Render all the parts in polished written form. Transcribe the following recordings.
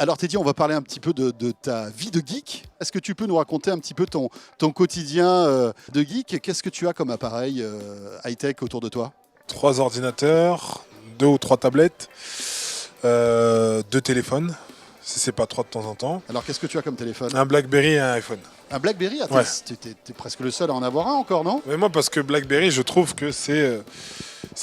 Alors Teddy, on va parler un petit peu de ta vie de geek. Est-ce que tu peux nous raconter un petit peu ton quotidien de geek? Qu'est-ce que tu as comme appareil high-tech autour de toi? 3 ordinateurs, 2 ou 3 tablettes, 2 téléphones, si c'est pas 3 de temps en temps, Alors qu'est-ce que tu as comme téléphone? un BlackBerry et un iPhone. Un BlackBerry? Ouais. T'es presque le seul à en avoir un encore, non? Mais moi, parce que BlackBerry, je trouve que c'est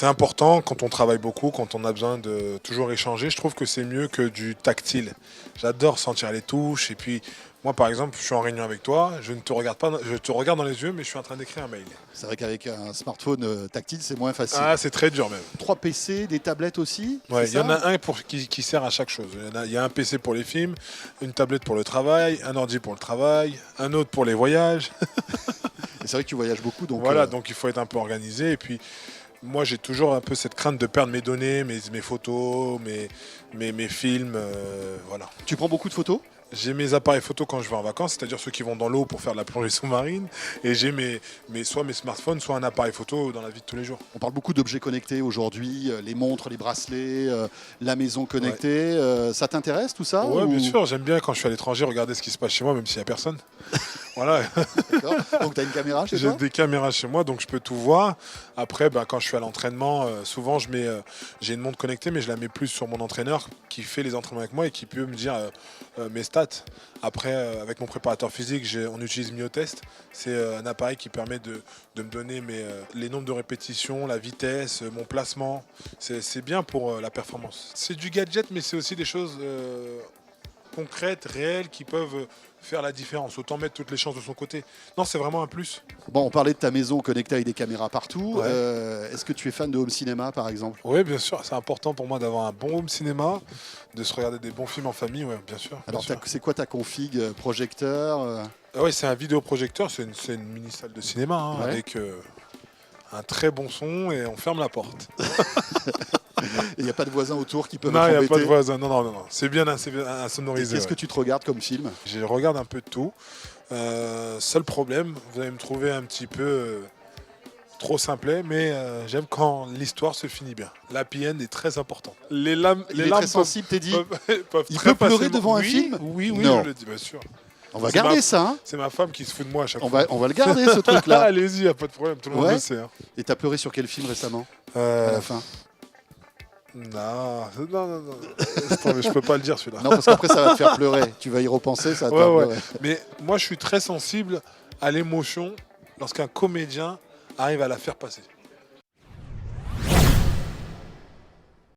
important quand on travaille beaucoup, quand on a besoin de toujours échanger. Je trouve que c'est mieux que du tactile. J'adore sentir les touches. Et puis, moi, par exemple, je suis en réunion avec toi, je ne te regarde pas, je te regarde dans les yeux, mais je suis en train d'écrire un mail. C'est vrai qu'avec un smartphone tactile, c'est moins facile. Ah, c'est très dur même. 3 PC, des tablettes aussi? Ouais, c'est il y en ça? a un qui sert à chaque chose. Il y a un PC pour les films, une tablette pour le travail, un ordi pour le travail, un autre pour les voyages. Et c'est vrai que tu voyages beaucoup, donc Voilà, donc il faut être un peu organisé. Et puis, moi, j'ai toujours un peu cette crainte de perdre mes données, mes photos, mes films. Voilà. tu prends beaucoup de photos? J'ai mes appareils photo quand je vais en vacances, c'est-à-dire ceux qui vont dans l'eau pour faire de la plongée sous-marine. Et j'ai soit mes smartphones, soit un appareil photo dans la vie de tous les jours. On parle beaucoup d'objets connectés aujourd'hui, les montres, les bracelets, la maison connectée. Ça t'intéresse tout ça? Ouais, ou- bien sûr, j'aime bien quand je suis à l'étranger regarder ce qui se passe chez moi, même s'il n'y a personne. Voilà. D'accord. Donc tu as une caméra chez J'ai toi? des caméras chez moi, donc je peux tout voir. Après, quand je suis à l'entraînement, souvent j'ai une montre connectée, mais je la mets plus sur mon entraîneur qui fait les entraînements avec moi et qui peut me dire mes stats. Après, avec mon préparateur physique, on utilise Myotest. C'est un appareil qui permet de me donner les nombres de répétitions, la vitesse, mon placement. C'est bien pour la performance. C'est du gadget, mais c'est aussi des choses concrètes, réelles, qui peuvent faire la différence. Autant mettre toutes les chances de son côté. Non, c'est vraiment un plus. Bon, on parlait de ta maison connectée avec des caméras partout. Ouais. Est-ce que tu es fan de home cinéma par exemple? Oui, bien sûr, c'est important pour moi d'avoir un bon home cinéma, de se regarder des bons films en famille, ouais, bien sûr. Alors bien sûr. c'est quoi ta config projecteur Ah ouais, c'est un vidéoprojecteur, c'est une mini salle de cinéma hein, Ouais. avec un très bon son et on ferme la porte. Il n'y a pas de voisins autour qui peuvent Non, il n'y a t'embêter? pas de voisin, non. C'est bien Et insonorisé. qu'est-ce que tu te regardes comme film? Je regarde un peu de tout. Seul problème, vous allez me trouver un petit peu trop simplet, mais j'aime quand l'histoire se finit bien. L'happy end est très important. Les larmes Il est très sensible, t'es dit. peuvent Il très peut pleurer facilement- devant un Oui, film? Oui, Non. je le dis, bien sûr. On va C'est garder ma- ça, hein. C'est ma femme qui se fout de moi à chaque On fois. va le garder ce truc-là. Allez-y, y a pas de problème, tout le monde Ouais. le sait. Hein. Et t'as pleuré sur quel film récemment à Euh, la fin? non. Attends, mais je peux pas le dire celui-là. Non, parce qu'après ça va te faire pleurer. Tu vas y repenser, ça va te faire Ouais. pleurer. Mais moi, je suis très sensible à l'émotion lorsqu'un comédien arrive à la faire passer.